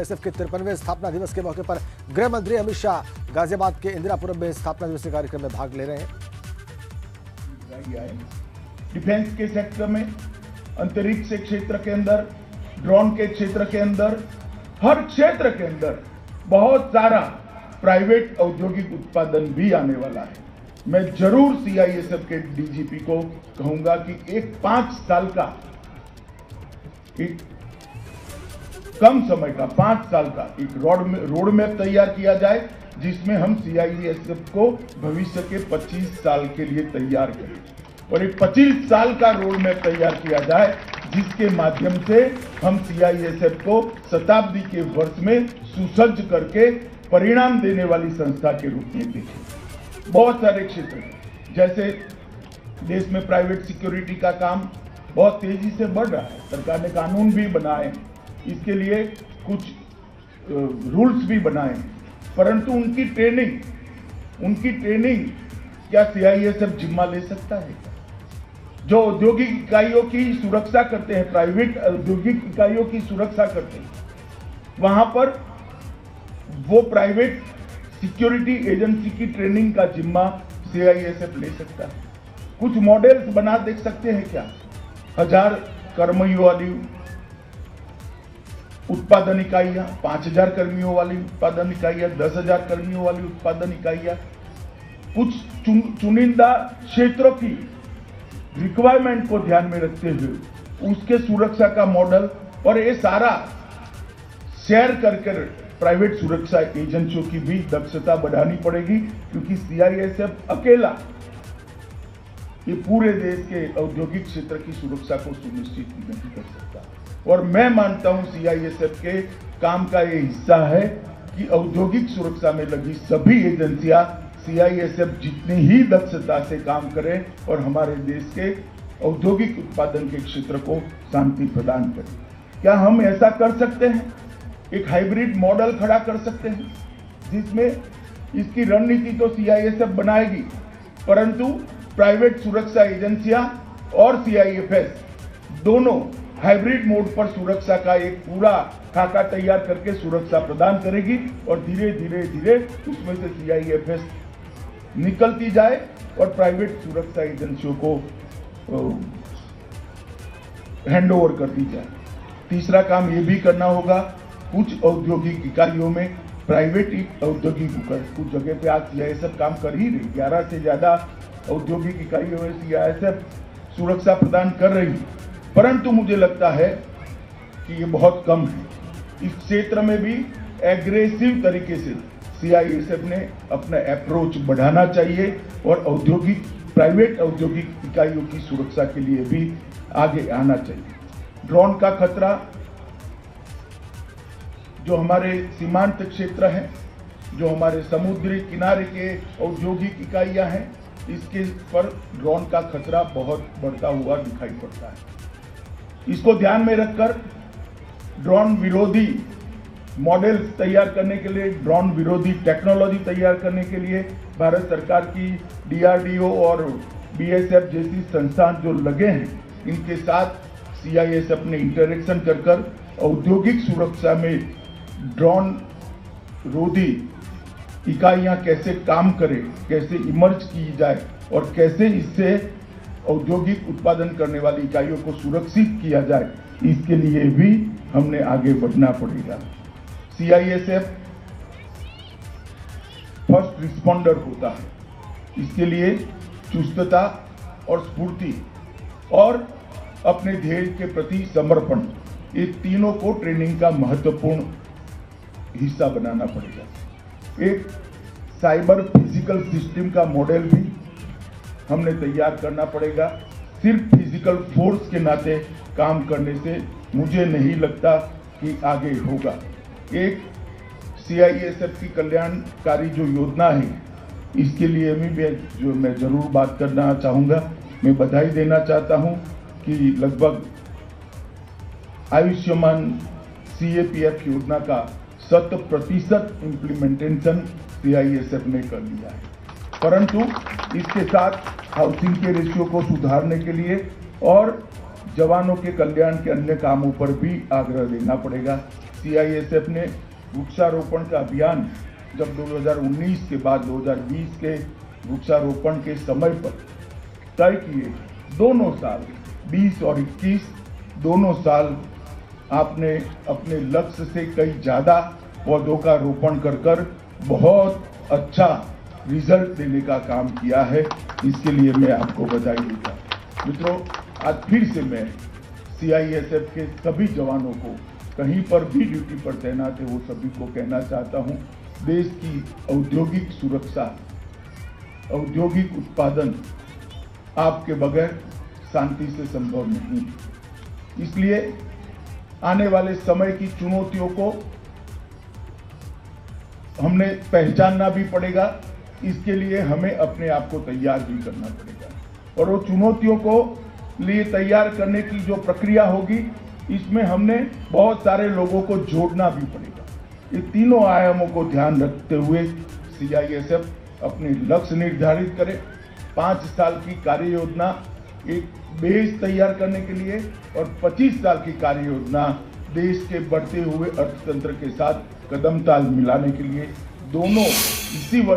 SF के 53वें स्थापना दिवस के मौके पर गृह मंत्री अमित शाह गाजियाबाद के इंदिरापुरम में स्थापना दिवस के कार्यक्रम में भाग ले रहे हैं। डिफेंस के सेक्टर में, अंतरिक्ष क्षेत्र के अंदर, ड्रोन के क्षेत्र के अंदर, हर क्षेत्र के अंदर बहुत सारा प्राइवेट औद्योगिक उत्पादन भी आने वाला है। मैं जरूर सीआईएसएफ के डीजीपी को कहूंगा कि एक 5 साल का, एक कम समय का 5 साल का एक रोड मैप तैयार किया जाए, जिसमें हम सीआईएसएफ को भविष्य के 25 साल के लिए तैयार करें और एक 25 साल का रोड मैप तैयार किया जाए, जिसके माध्यम से हम सीआईएसएफ को शताब्दी के वर्ष में सुसज्ज करके परिणाम देने वाली संस्था के रूप में देखें। बहुत सारे क्षेत्र जैसे देश में प्राइवेट सिक्योरिटी का काम बहुत तेजी से बढ़ रहा है। सरकार ने कानून भी बनाए, इसके लिए कुछ रूल्स भी बनाए, परंतु उनकी ट्रेनिंग क्या सीआईएसएफ जिम्मा ले सकता है? जो औद्योगिक इकाइयों की सुरक्षा करते हैं, प्राइवेट औद्योगिक इकाइयों की सुरक्षा करते हैं, वहां पर वो प्राइवेट सिक्योरिटी एजेंसी की ट्रेनिंग का जिम्मा सीआईएसएफ ले सकता है। कुछ मॉडल्स बना देख सकते हैं क्या? 1000 कर्मियों वाली उत्पादन इकाइयां, 5000 कर्मियों वाली उत्पादन इकाइयां, 10,000 कर्मियों वाली उत्पादन इकाइयां, कुछ चुनिंदा क्षेत्रों की रिक्वायरमेंट को ध्यान में रखते हुए उसके सुरक्षा का मॉडल, और ये सारा शेयर करके प्राइवेट सुरक्षा एजेंसियों की भी दक्षता बढ़ानी पड़ेगी, क्योंकि सीआईएसएफ अकेला ये पूरे देश के औद्योगिक क्षेत्र की सुरक्षा को सुनिश्चित नहीं कर सकता। और मैं मानता हूं सीआईएसएफ के काम का ये हिस्सा है कि औद्योगिक सुरक्षा में लगी सभी एजेंसियां सीआईएसएफ जितनी ही दक्षता से काम करें और हमारे देश के औद्योगिक उत्पादन के क्षेत्र को शांति प्रदान करें। क्या हम ऐसा कर सकते हैं? एक हाइब्रिड मॉडल खड़ा कर सकते हैं, जिसमें इसकी रणनीति तो सीआईएसएफ बनाएगी, परंतु प्राइवेट सुरक्षा एजेंसियां और सीआईएफएस दोनों हाइब्रिड मोड पर सुरक्षा का एक पूरा खाका तैयार करके सुरक्षा प्रदान करेगी, और धीरे धीरे उसमें से सीआईएफएस निकलती जाए और प्राइवेट सुरक्षा एजेंसियों को हैंडओवर कर दी जाए। तीसरा काम ये भी करना होगा, कुछ औद्योगिक इकाइयों में प्राइवेट औद्योगिक कुछ जगह पे आज सीआईएसएफ काम कर ही रही, 11 से ज्यादा औद्योगिक इकाइयों में सीआईएसएफ सुरक्षा प्रदान कर रही, परंतु मुझे लगता है कि ये बहुत कम है। इस क्षेत्र में भी एग्रेसिव तरीके से सीआईएसएफ ने अपना अप्रोच बढ़ाना चाहिए और प्राइवेट औद्योगिक इकाइयों की सुरक्षा के लिए भी आगे आना चाहिए। ड्रोन का खतरा, जो हमारे सीमांत क्षेत्र हैं, जो हमारे समुद्री किनारे के औद्योगिक इकाइयां हैं, इसके पर ड्रोन का खतरा बहुत बढ़ता हुआ दिखाई पड़ता है। इसको ध्यान में रखकर ड्रोन विरोधी मॉडल्स तैयार करने के लिए, ड्रोन विरोधी टेक्नोलॉजी तैयार करने के लिए भारत सरकार की डीआरडीओ और बीएसएफ जैसी संस्थान जो लगे हैं, इनके साथ सीआईएसएफ ने इंटरेक्शन कर औद्योगिक सुरक्षा में ड्रोन विरोधी इकाइयां कैसे काम करें, कैसे इमर्ज की जाए और कैसे इससे औद्योगिक उत्पादन करने वाली इकाइयों को सुरक्षित किया जाए, इसके लिए भी हमने आगे बढ़ना पड़ेगा। सीआईएसएफ फर्स्ट रिस्पॉन्डर होता है, इसके लिए चुस्तता और स्फूर्ति और अपने ध्येय के प्रति समर्पण, ये तीनों को ट्रेनिंग का महत्वपूर्ण हिस्सा बनाना पड़ेगा। एक साइबर फिजिकल सिस्टम का मॉडल भी हमने तैयार करना पड़ेगा। सिर्फ फिजिकल फोर्स के नाते काम करने से मुझे नहीं लगता कि आगे होगा। एक सीआईएसएफ की कल्याणकारी जो योजना है, इसके लिए मैं जरूर बात करना चाहूँगा। मैं बधाई देना चाहता हूँ कि लगभग आयुष्मान सीएपीएफ योजना का 100% इम्प्लीमेंटेशन सीआईएसएफ ने कर लिया है, परंतु इसके साथ हाउसिंग के रेशियो को सुधारने के लिए और जवानों के कल्याण के अन्य कामों पर भी आग्रह देना पड़ेगा। सीआईएसएफ ने वृक्षारोपण का अभियान जब 2019 के बाद 2020 के वृक्षारोपण के समय पर तय किए, दोनों साल 20 और 21 दोनों साल आपने अपने लक्ष्य से कई ज्यादा पौधों का रोपण कर बहुत अच्छा रिजल्ट देने का काम किया है। इसके लिए मैं आपको बधाई देता हूं। मित्रों, आज फिर से मैं सीआईएसएफ के सभी जवानों को, कहीं पर भी ड्यूटी पर तैनात है, वो सभी को कहना चाहता हूं, देश की औद्योगिक सुरक्षा, औद्योगिक उत्पादन आपके बगैर शांति से संभव नहीं। इसलिए आने वाले समय की चुनौतियों को हमने पहचानना भी पड़ेगा। इसके लिए हमें अपने आप को तैयार भी करना पड़ेगा और वो चुनौतियों को लिए तैयार करने की जो प्रक्रिया होगी, इसमें हमने बहुत सारे लोगों को जोड़ना भी पड़ेगा। ये तीनों आयामों को ध्यान रखते हुए सीआईएसएफ अपने लक्ष्य निर्धारित करे, 5 साल की कार्य योजना एक बेस तैयार करने के लिए और 25 साल की कार्य योजना देश के बढ़ते हुए अर्थतंत्र के साथ कदम ताल मिलाने के लिए, दोनों इसी वर्ष